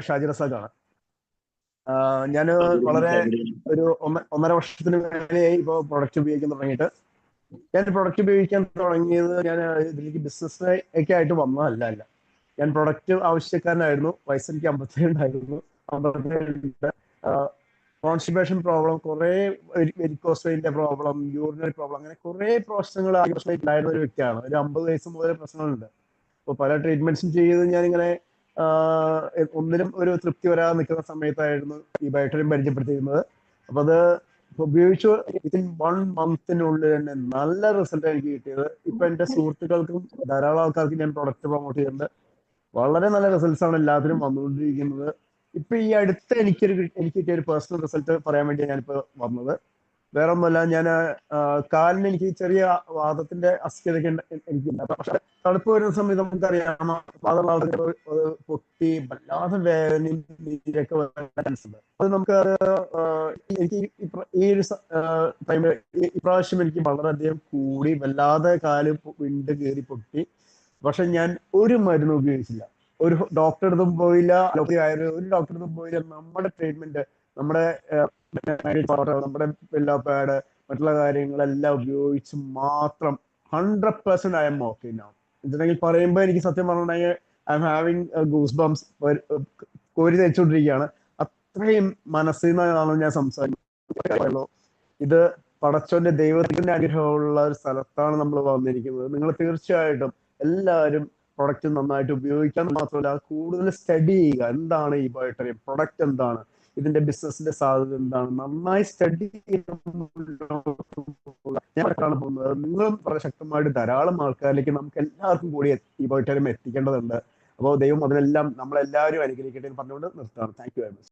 ഷാജി റസാഖാണ്. ഞാൻ വളരെ ഒരു 1.5 വർഷത്തിന് മേലെയായി ഇപ്പോൾ പ്രൊഡക്റ്റ് ഉപയോഗിക്കാൻ തുടങ്ങിയിട്ട്. ഞാൻ പ്രൊഡക്റ്റ് ഉപയോഗിക്കാൻ തുടങ്ങിയത് ഞാൻ ഇതിലേക്ക് ബിസിനസ് ഒക്കെ ആയിട്ട് വന്നതല്ല. ഞാൻ പ്രൊഡക്റ്റ് ആവശ്യക്കാരനായിരുന്നു. വയസ്സ് എനിക്ക് 52 52 കോൺസ്റ്റിപ്പേഷൻ പ്രോബ്ലം, കുറെ വെരിക്കോസ് വെയിന്റെ പ്രോബ്ലം, യൂറിനറി പ്രോബ്ലം, അങ്ങനെ കുറെ പ്രശ്നങ്ങൾ ഉണ്ടായിരുന്ന ഒരു വ്യക്തിയാണ്. ഒരു 50 വയസ്സ് മുതൽ പ്രശ്നങ്ങളുണ്ട്. അപ്പോൾ പല ട്രീറ്റ്മെന്റ്സും ചെയ്ത് ഞാനിങ്ങനെ ഒന്നിനും ഒരു തൃപ്തി വരാതെ നിൽക്കുന്ന സമയത്തായിരുന്നു ഈ ബയോട്ടറിയം പരിചയപ്പെടുത്തിയിരുന്നത്. അപ്പൊ അത് ഉപയോഗിച്ചു വിത്തിൻ 1 മന്തിനുള്ളിൽ തന്നെ നല്ല റിസൾട്ട് എനിക്ക് കിട്ടിയത്. ഇപ്പൊ എന്റെ സുഹൃത്തുക്കൾക്കും ധാരാളം ആൾക്കാർക്ക് ഞാൻ പ്രൊഡക്റ്റ് പ്രൊമോട്ട് ചെയ്യുന്നുണ്ട്. വളരെ നല്ല റിസൾട്ട്സ് ആണ് എല്ലാത്തിനും വന്നുകൊണ്ടിരിക്കുന്നത്. ഇപ്പൊ ഈ അടുത്ത് എനിക്ക് കിട്ടിയ ഒരു പേഴ്സണൽ റിസൾട്ട് പറയാൻ വേണ്ടി ഞാനിപ്പോ വന്നത്. വേറെ ഒന്നുമല്ല, ഞാൻ കാലിന് എനിക്ക് ചെറിയ വാദത്തിന്റെ അസ്ഥിതൊക്കെ എനിക്കുണ്ട്. പക്ഷെ തണുപ്പ് വരുന്ന സമയത്ത് നമുക്കറിയാം പൊട്ടി വല്ലാതെ വേദനയും നീരൊക്കെ ഉണ്ട്. അത് നമുക്ക് എനിക്ക് ഈ ഒരു ടൈമിൽ ഇപ്രാവശ്യം എനിക്ക് വളരെയധികം കൂടി വല്ലാതെ കാല് വിണ്ട് കയറി പൊട്ടി. പക്ഷെ ഞാൻ ഒരു മരുന്ന് ഉപയോഗിച്ചില്ല, ഒരു ഡോക്ടറെ അടുത്തും പോയില്ല, ഒരു ഡോക്ടറെ അടുത്തും പോയില്ല. നമ്മുടെ ട്രീറ്റ്മെന്റ്, നമ്മുടെ നമ്മുടെ പില്ലോ പാഡ്, മറ്റുള്ള കാര്യങ്ങളെല്ലാം ഉപയോഗിച്ച് മാത്രം 100% ഐ എം ഓക്കെ നൗ. എന്തുണ്ടെങ്കിൽ പറയുമ്പോൾ എനിക്ക് സത്യം പറഞ്ഞിട്ടുണ്ടെങ്കിൽ I am having goose bumps, കോരി തയ്ച്ചുകൊണ്ടിരിക്കുകയാണ്. അത്രയും മനസ്സിൽ നിന്നാണ് ഞാൻ സംസാരിക്കുന്നത്. ഇത് പടച്ചോന്റെ ദൈവത്തിന്റെ അനുഗ്രഹമുള്ള ഒരു സ്ഥലത്താണ് നമ്മൾ വന്നിരിക്കുന്നത്. നിങ്ങൾ തീർച്ചയായിട്ടും എല്ലാവരും പ്രൊഡക്റ്റ് നന്നായിട്ട് ഉപയോഗിക്കാൻ മാത്രമല്ല, കൂടുതൽ സ്റ്റഡി ചെയ്യുക. എന്താണ് ഈ ബയോട്ടറിയം പ്രൊഡക്റ്റ്, എന്താണ് ഇതിന്റെ ബിസിനസിന്റെ സാധ്യത, എന്താണ് നന്നായി സ്റ്റഡി ഞാനാണ് പോകുന്നത്. നിങ്ങളും വളരെ ശക്തമായിട്ട് ധാരാളം ആൾക്കാരിലേക്ക് നമുക്ക് എല്ലാവർക്കും കൂടി ഈ ബയോട്ടറിയം എത്തിക്കേണ്ടതുണ്ട്. അപ്പോൾ ദൈവം അതിനെല്ലാം നമ്മളെല്ലാവരും അനുഗ്രഹിക്കട്ടെ എന്ന് പറഞ്ഞുകൊണ്ട് നിർത്തുകയാണ്. Thank you very much.